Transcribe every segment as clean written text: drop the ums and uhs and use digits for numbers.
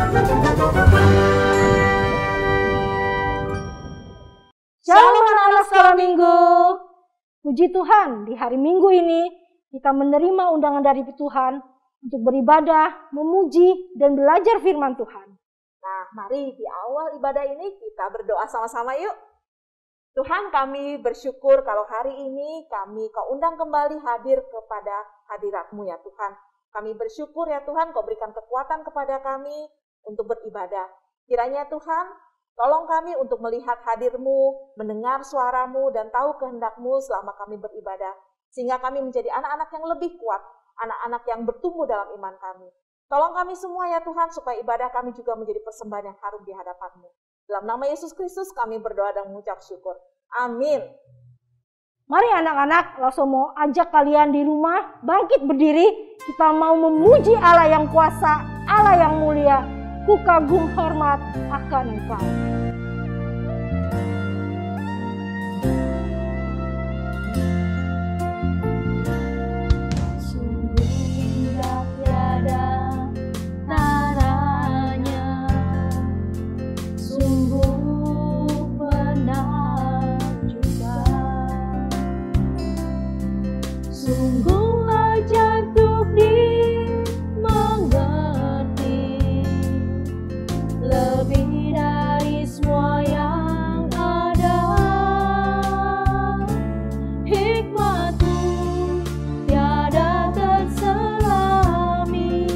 Shalom anak-anak sekolah minggu. Puji Tuhan, di hari Minggu ini kita menerima undangan dari Tuhan untuk beribadah, memuji, dan belajar firman Tuhan. Nah, mari di awal ibadah ini kita berdoa sama-sama yuk. Tuhan, kami bersyukur kalau hari ini Kau undang kembali hadir kepada hadirat-Mu ya Tuhan. Kami bersyukur ya Tuhan, Kau berikan kekuatan kepada kami untuk beribadah. Kiranya Tuhan, tolong kami untuk melihat hadir-Mu, mendengar suara-Mu, dan tahu kehendak-Mu selama kami beribadah. Sehingga kami menjadi anak-anak yang lebih kuat, anak-anak yang bertumbuh dalam iman kami. Tolong kami semua ya Tuhan, supaya ibadah kami juga menjadi persembahan yang harum di hadapan-Mu. Dalam nama Yesus Kristus kami berdoa dan mengucap syukur. Amin. Mari anak-anak, langsung mau ajak kalian di rumah, bangkit berdiri. Kita mau memuji Allah yang kuasa, Allah yang mulia. Ku kagum hormat akan Engkau. Sungguh indah tiada taranya, sungguh menakjubkan, sungguh ajaib untuk dimengerti, lebih dari semua yang ada. Hikmat-Mu tiada terselami,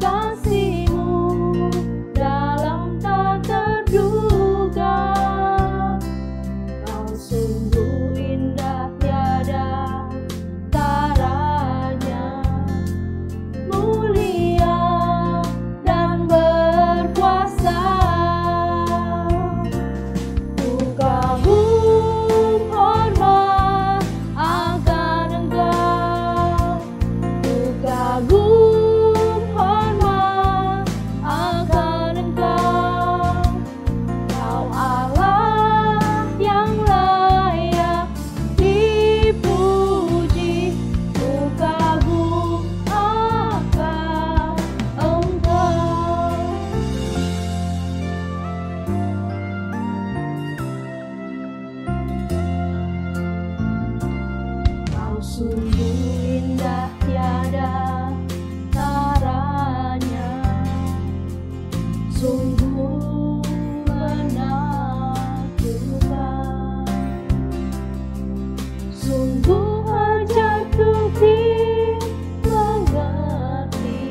kasih-Mu dalam tak terduga. Kau sungguh indah tiada taranya, mulia dan berkuasa. Ku kagum hormat akan Engkau, ku kagum hormat akan Engkau. Kau Allah yang layak dipuji, ku kagum akan Engkau. Kau sungguh indah tiada taranya, sungguh menakjubkan, sungguh ajaib untuk dimengerti,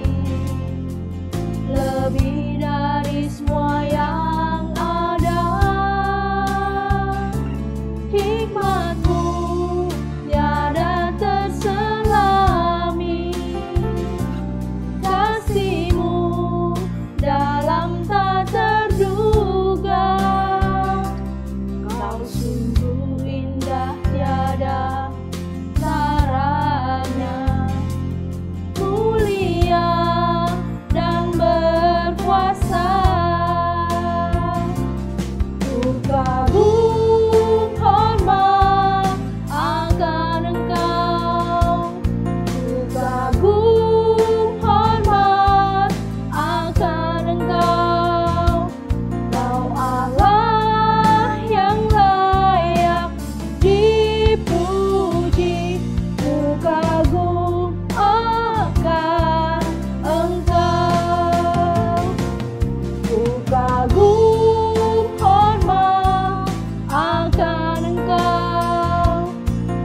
lebih dari semua yang ada. Hikmat-Mu tiada terselami, kasih-Mu dalam tak terduga. Kau sungguh indah tiada taranya, mulia dan berkuasa. Ku kagum hormat akan Engkau, ku kagum hormat akan Engkau. Kau Allah yang layak dipuji, ku kagum akan Engkau. Ku kagum hormat akan Engkau,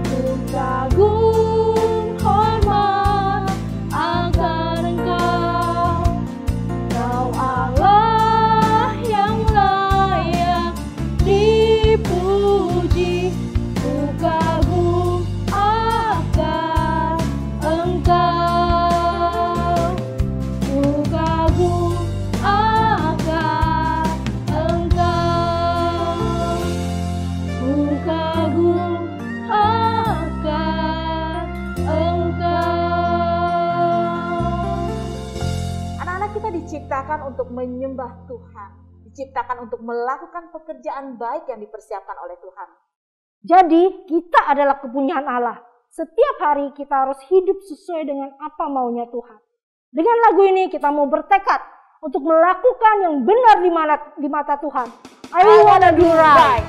ku kagum hormat akan Engkau. Kau Allah yang layak dipuji, ku kagum akan Engkau, ku kagum akan Engkau, ku kagum akan Engkau. Anak-anak kita diciptakan untuk menyembah Tuhan. Diciptakan untuk melakukan pekerjaan baik yang dipersiapkan oleh Tuhan. Jadi kita adalah kepunyaan Allah. Setiap hari kita harus hidup sesuai dengan apa maunya Tuhan. Dengan lagu ini kita mau bertekad untuk melakukan yang benar di mata Tuhan. I wanna do right.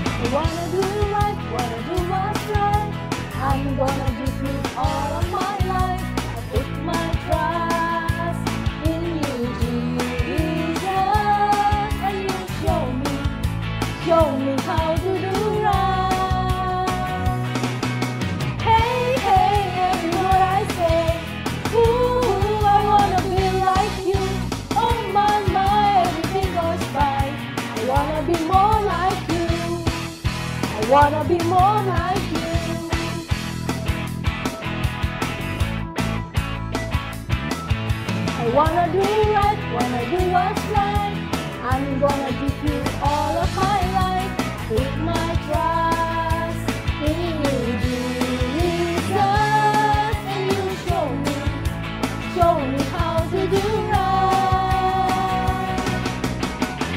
I wanna do right, wanna do what's right. I'm gonna give you all of my life. I put my trust in you, Jesus, and you show me how to do right. Hey, hey, every word I say. Ooh, I wanna be like you. Oh my, everything goes by. I wanna be more like you. I wanna be more like you. I wanna do right, wanna do what's right. I'm gonna give you all of my life. Put my trust in you, Jesus, and you show me how to do right.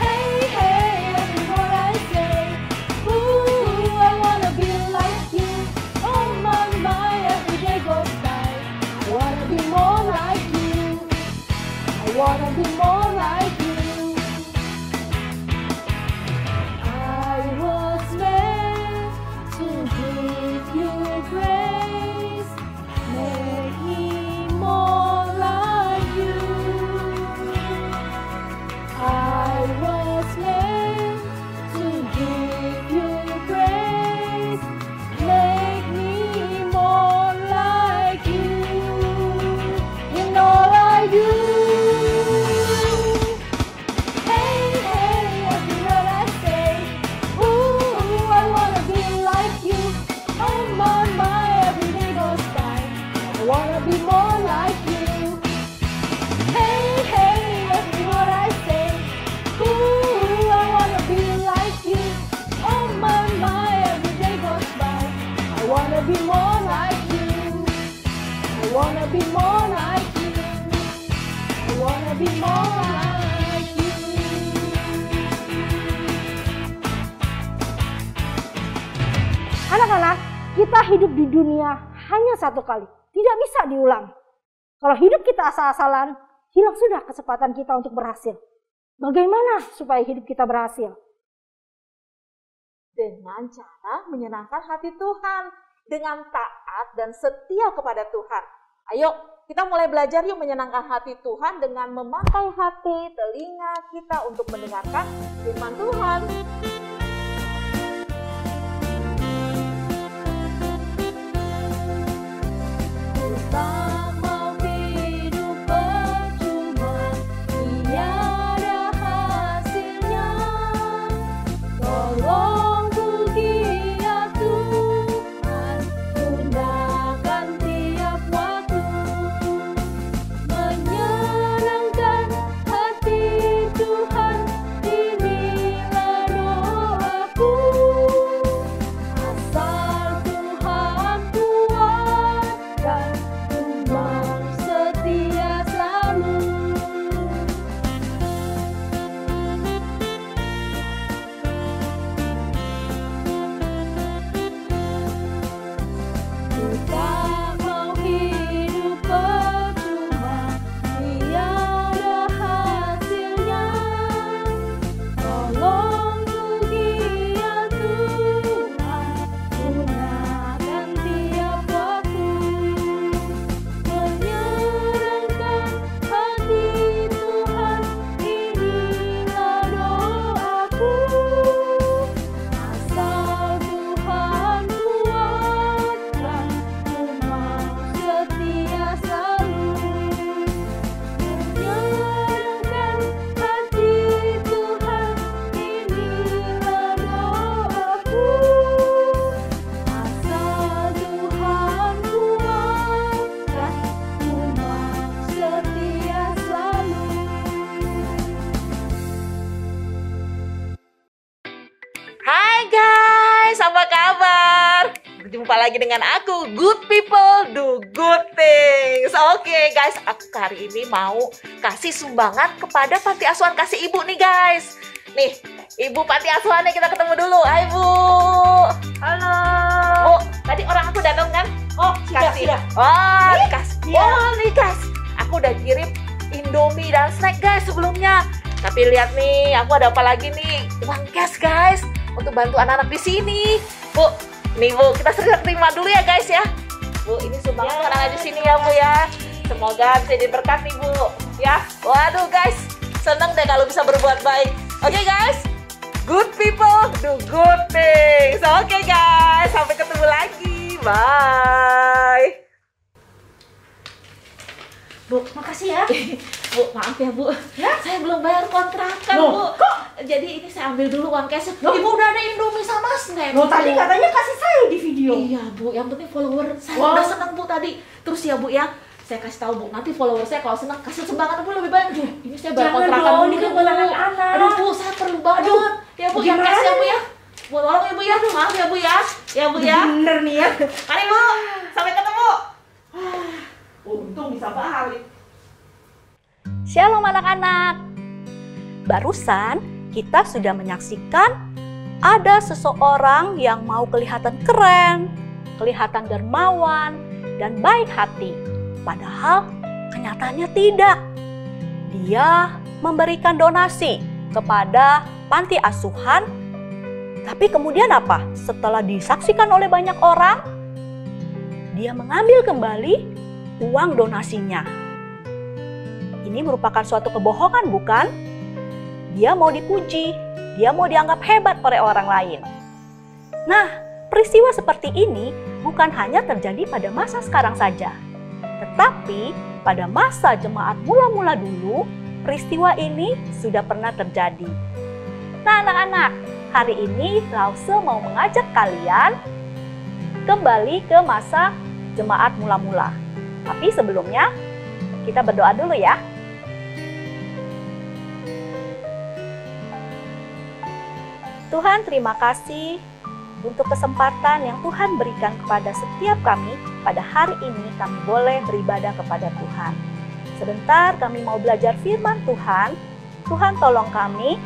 Hey, hey, every word I say. Ooh, I wanna be like you. Oh my, every day goes by. I wanna be more like you. I wanna be more like you. I was made to give you grace. Make me more like you. I was made to give you grace. Make me more like you in all I do. Hey, hey, every word I say. Ooh, I wanna be like you. Oh my, every day goes by. I wanna be more like you. Hey, hey, every word I say. Ooh, I wanna be like you. Oh my, every day goes by. I wanna be more like you. I wanna be more like you. I wanna be more like you. Anak-anak, kita hidup di dunia hanya satu kali, tidak bisa diulang. Kalau hidup kita asal-asalan, hilang sudah kesempatan kita untuk berhasil. Bagaimana supaya hidup kita berhasil? Dengan cara menyenangkan hati Tuhan, dengan taat dan setia kepada Tuhan. Ayo, kita mulai belajar yuk menyenangkan hati Tuhan dengan memakai hati, telinga kita untuk mendengarkan firman Tuhan. Tak mau hidup percuma, tiada hasilnya. Tolong puji ya Tuhan, gunakan tiap waktu, menyenangkan hati Tuhan, inilah doaku. Asal Tuhan kuatkan, Tuhan setia selalu. Ku tak mau hidup percuma, tiada hasilnya. Tolong puji ya Tuhan, gunakan tiap waktu, menyenangkan hati Tuhan, inilah doaku. Asal Tuhan kuatkan, Tuhan setia selalu, menyenangkan hati Tuhan, inilah doaku. Asal Tuhan kuatkan, Tuhan setia selalu. Hai guys, apa kabar? Berjumpa lagi dengan aku, Good People Do Good Things. Oke guys, aku hari ini mau kasih sumbangan kepada panti asuhan kasih ibu nih guys. Nih, Ibu panti asuhannya kita ketemu dulu. Hai Bu. Halo. Bu, tadi orang aku datang kan? Oh, sudah. Oh, dikasih. Iya. Oh, dikasih. Aku udah kirim Indomie dan snack guys sebelumnya. Tapi lihat nih, aku ada apa lagi nih? Uang cash guys untuk bantu anak-anak di sini. Bu, nih Bu, kita terima dulu ya guys ya. Bu, ini sumbangan untuk anak-anak di sini ya Bu ya. Semoga bisa jadi berkat nih Bu. Ya, waduh guys, seneng deh kalau bisa berbuat baik. Oke guys, good people do good things. Oke guys, sampai ketemu lagi. Bye. Bu, Makasih ya. Bu, maaf ya Bu. Ya? Saya belum bayar kontrakan Loh, Bu. Jadi ini saya ambil dulu uang cash. Ibu udah ada Indomie sama snack. Lo tadi Bu. katanya kasih saya di video. Iya Bu, yang penting follower saya Wow. udah seneng Bu tadi. Terus ya Bu ya, saya kasih tahu Bu, nanti follower saya kalau seneng kasih sumbangan Bu lebih banyak. Ini saya bayar Jangan kontrakan dong, dulu ini kan Bu. buat anak-anak. Aduh Bu, saya perlu banget. Ya Bu, yang gimana cash ya Bu nih? ya. Bu, tolong ya Bu ya. Maaf ya Bu ya. Ya Bu ya. Bener nih ya. Mari Bu, sampai ketemu. Untung bisa balik. Shalom anak-anak. Barusan kita sudah menyaksikan ada seseorang yang mau kelihatan keren, kelihatan dermawan, dan baik hati. Padahal kenyataannya tidak. Dia memberikan donasi kepada panti asuhan. Tapi kemudian apa? Setelah disaksikan oleh banyak orang, dia mengambil kembali uang donasinya. Ini merupakan suatu kebohongan, bukan? Dia mau dipuji, dia mau dianggap hebat oleh orang lain. Nah, peristiwa seperti ini bukan hanya terjadi pada masa sekarang saja, tetapi pada masa jemaat mula-mula dulu, peristiwa ini sudah pernah terjadi. Nah, anak-anak, hari ini Lause mau mengajak kalian kembali ke masa jemaat mula-mula. Tapi sebelumnya, kita berdoa dulu ya. Tuhan, terima kasih untuk kesempatan yang Tuhan berikan kepada setiap kami. Pada hari ini kami boleh beribadah kepada Tuhan. Sebentar kami mau belajar firman Tuhan. Tuhan tolong kami,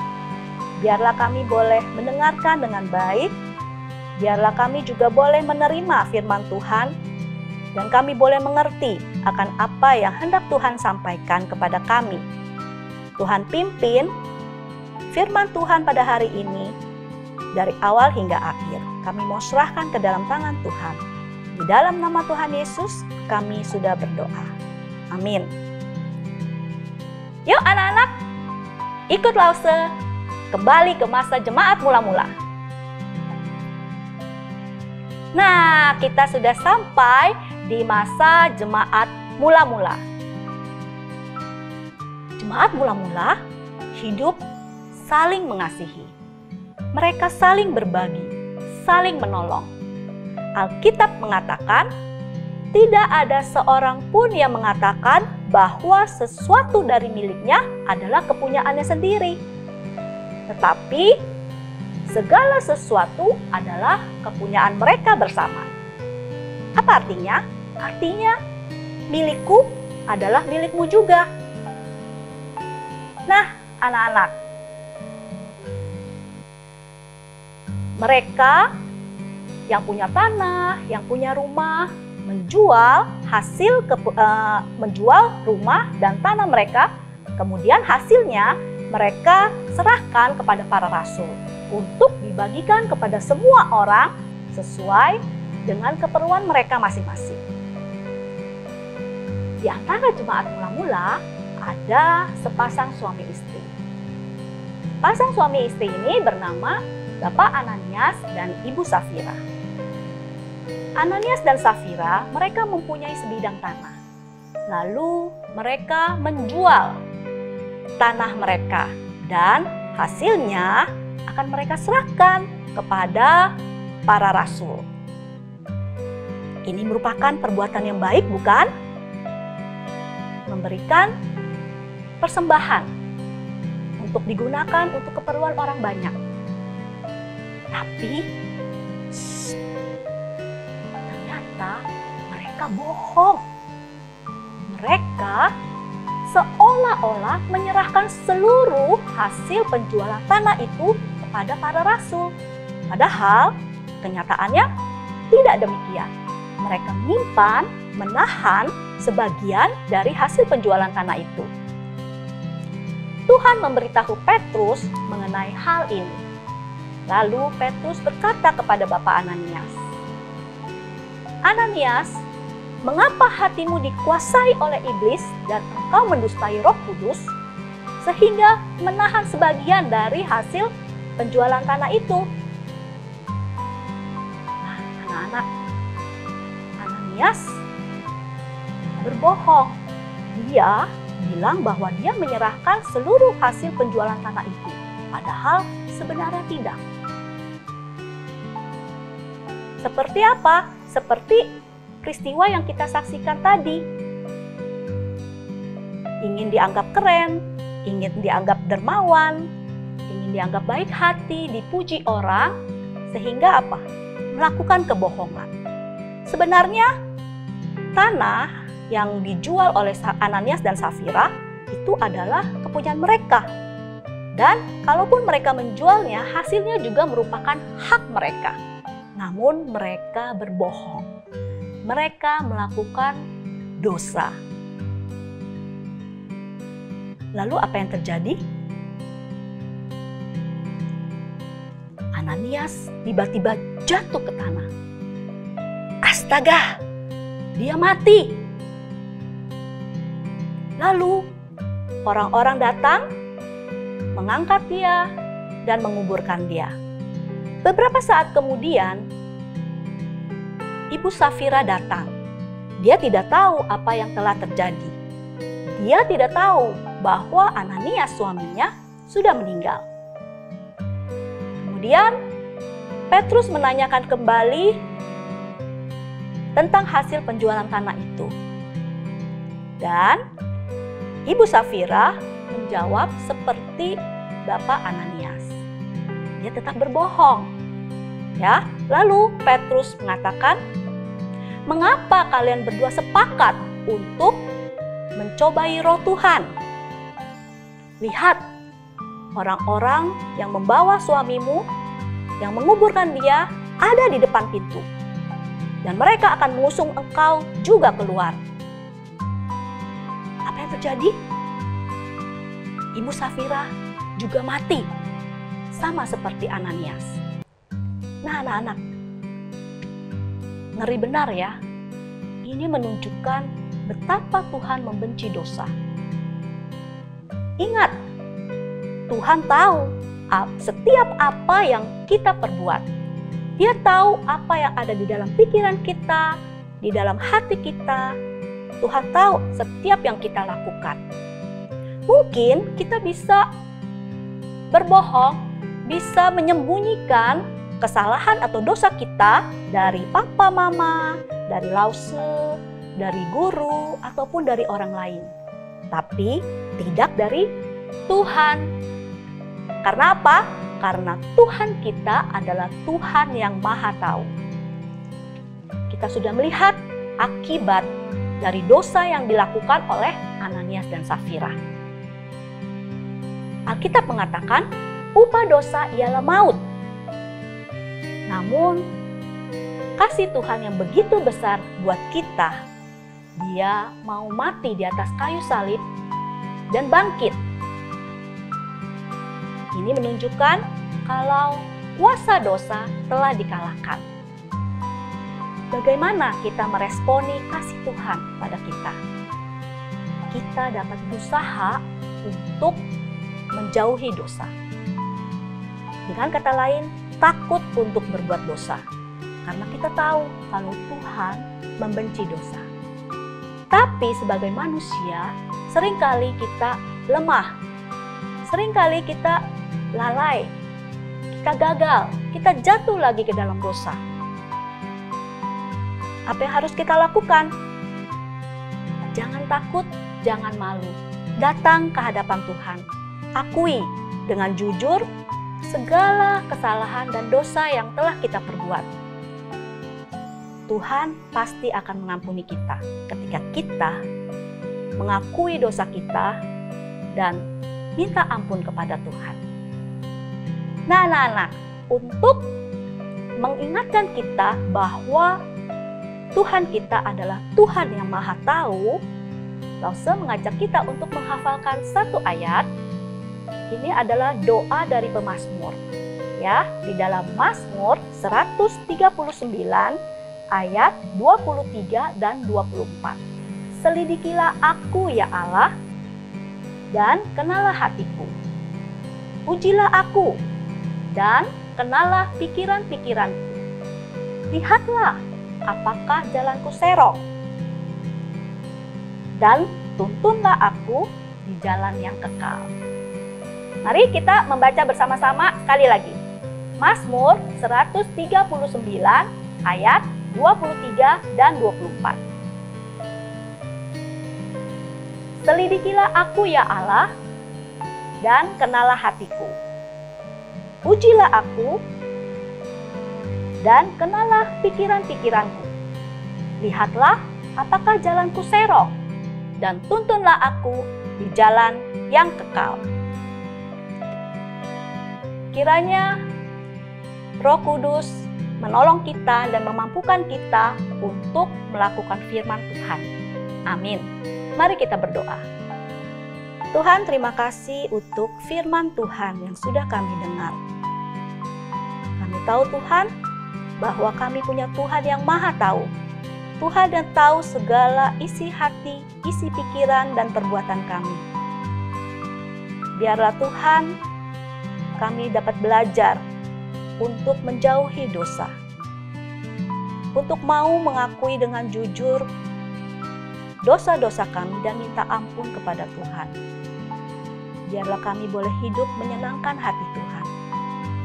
biarlah kami boleh mendengarkan dengan baik. Biarlah kami juga boleh menerima firman Tuhan. Dan kami boleh mengerti akan apa yang hendak Tuhan sampaikan kepada kami. Tuhan pimpin firman Tuhan pada hari ini. Dari awal hingga akhir, kami mau serahkan ke dalam tangan Tuhan. Di dalam nama Tuhan Yesus, kami sudah berdoa. Amin. Yuk anak-anak, ikut Lause kembali ke masa jemaat mula-mula. Nah, kita sudah sampai di masa jemaat mula-mula. Jemaat mula-mula hidup saling mengasihi. Mereka saling berbagi, saling menolong. Alkitab mengatakan, tidak ada seorang pun yang mengatakan bahwa sesuatu dari miliknya adalah kepunyaannya sendiri. Tetapi, segala sesuatu adalah kepunyaan mereka bersama. Apa artinya? Artinya, milikku adalah milikmu juga. Nah, anak-anak, mereka yang punya tanah, yang punya rumah, menjual rumah dan tanah mereka, kemudian hasilnya mereka serahkan kepada para rasul untuk dibagikan kepada semua orang sesuai dengan keperluan mereka masing-masing. Di antara jemaat mula-mula ada sepasang suami istri. Pasang suami istri ini bernama Bapak Ananias dan Ibu Safira. Ananias dan Safira, mereka mempunyai sebidang tanah. Lalu mereka menjual tanah mereka dan hasilnya akan mereka serahkan kepada para rasul. Ini merupakan perbuatan yang baik, bukan? Memberikan persembahan untuk digunakan untuk keperluan orang banyak. Tapi ternyata mereka bohong. Mereka seolah-olah menyerahkan seluruh hasil penjualan tanah itu kepada para rasul. Padahal kenyataannya tidak demikian. Mereka menyimpan, menahan sebagian dari hasil penjualan tanah itu. Tuhan memberitahu Petrus mengenai hal ini. Lalu Petrus berkata kepada Bapak Ananias, "Ananias, mengapa hatimu dikuasai oleh iblis dan engkau mendustai Roh Kudus sehingga menahan sebagian dari hasil penjualan tanah itu?" Nah, anak-anak, Ananias berbohong. Dia bilang bahwa dia menyerahkan seluruh hasil penjualan tanah itu, padahal sebenarnya tidak. Seperti apa? Seperti peristiwa yang kita saksikan tadi. Ingin dianggap keren, ingin dianggap dermawan, ingin dianggap baik hati, dipuji orang, sehingga apa? Melakukan kebohongan. Sebenarnya tanah yang dijual oleh Ananias dan Safira itu adalah kepunyaan mereka. Dan kalaupun mereka menjualnya, hasilnya juga merupakan hak mereka. Namun mereka berbohong. Mereka melakukan dosa. Lalu apa yang terjadi? Ananias tiba-tiba jatuh ke tanah. Astaga, dia mati. Lalu orang-orang datang, mengangkat dia dan menguburkan dia. Beberapa saat kemudian, Ibu Safira datang. Dia tidak tahu apa yang telah terjadi. Dia tidak tahu bahwa Ananias suaminya sudah meninggal. Kemudian Petrus menanyakan kembali tentang hasil penjualan tanah itu. Dan Ibu Safira menjawab seperti Bapak Ananias. Dia tetap berbohong. Ya, lalu Petrus mengatakan, "Mengapa kalian berdua sepakat untuk mencobai Roh Tuhan? Lihat, orang-orang yang membawa suamimu, yang menguburkan dia, ada di depan pintu. Dan mereka akan mengusung engkau juga keluar." Apa yang terjadi? Ibu Safira juga mati, sama seperti Ananias. Nah, anak-anak, ngeri benar ya. Ini menunjukkan betapa Tuhan membenci dosa. Ingat, Tuhan tahu setiap apa yang kita perbuat. Dia tahu apa yang ada di dalam pikiran kita, di dalam hati kita. Tuhan tahu setiap yang kita lakukan. Mungkin kita bisa berbohong, bisa menyembunyikan kesalahan atau dosa kita dari papa mama, dari lause, dari guru, ataupun dari orang lain. Tapi tidak dari Tuhan. Karena apa? Karena Tuhan kita adalah Tuhan yang Maha Tahu. Kita sudah melihat akibat dari dosa yang dilakukan oleh Ananias dan Safira. Alkitab mengatakan, upah dosa ialah maut. Namun, kasih Tuhan yang begitu besar buat kita, Dia mau mati di atas kayu salib dan bangkit. Ini menunjukkan kalau kuasa dosa telah dikalahkan. Bagaimana kita meresponi kasih Tuhan pada kita? Kita dapat berusaha untuk menjauhi dosa. Dengan kata lain, takut untuk berbuat dosa. Karena kita tahu kalau Tuhan membenci dosa. Tapi sebagai manusia, seringkali kita lemah. Seringkali kita lalai. Kita gagal. Kita jatuh lagi ke dalam dosa. Apa yang harus kita lakukan? Jangan takut, jangan malu. Datang ke hadapan Tuhan. Akui dengan jujur segala kesalahan dan dosa yang telah kita perbuat. Tuhan pasti akan mengampuni kita ketika kita mengakui dosa kita dan minta ampun kepada Tuhan. Nah, anak-anak, untuk mengingatkan kita bahwa Tuhan kita adalah Tuhan yang Maha Tahu, Lause mengajak kita untuk menghafalkan satu ayat. Ini adalah doa dari pemazmur. Ya, di dalam Mazmur 139 ayat 23 dan 24. Selidikilah aku ya Allah, dan kenalah hatiku. Ujilah aku, dan kenalah pikiran-pikiranku. Lihatlah apakah jalanku serong, dan tuntunlah aku di jalan yang kekal. Mari kita membaca bersama-sama sekali lagi. Mazmur 139 ayat 23 dan 24. Selidikilah aku ya Allah, dan kenalah hatiku. Ujilah aku, dan kenalah pikiran-pikiranku. Lihatlah apakah jalanku serong, dan tuntunlah aku di jalan yang kekal. Kiranya Roh Kudus menolong kita dan memampukan kita untuk melakukan firman Tuhan. Amin. Mari kita berdoa. Tuhan, terima kasih untuk firman Tuhan yang sudah kami dengar. Kami tahu Tuhan, bahwa kami punya Tuhan yang Maha Tahu. Tuhan yang tahu segala isi hati, isi pikiran, dan perbuatan kami. Biarlah Tuhan, kami dapat belajar untuk menjauhi dosa, untuk mau mengakui dengan jujur dosa-dosa kami dan minta ampun kepada Tuhan. Biarlah kami boleh hidup menyenangkan hati Tuhan.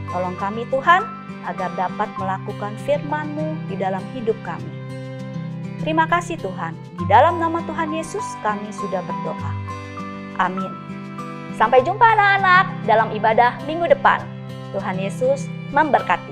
Tolong kami Tuhan, agar dapat melakukan firman-Mu di dalam hidup kami. Terima kasih Tuhan, di dalam nama Tuhan Yesus kami sudah berdoa. Amin. Sampai jumpa anak-anak dalam ibadah minggu depan. Tuhan Yesus memberkati.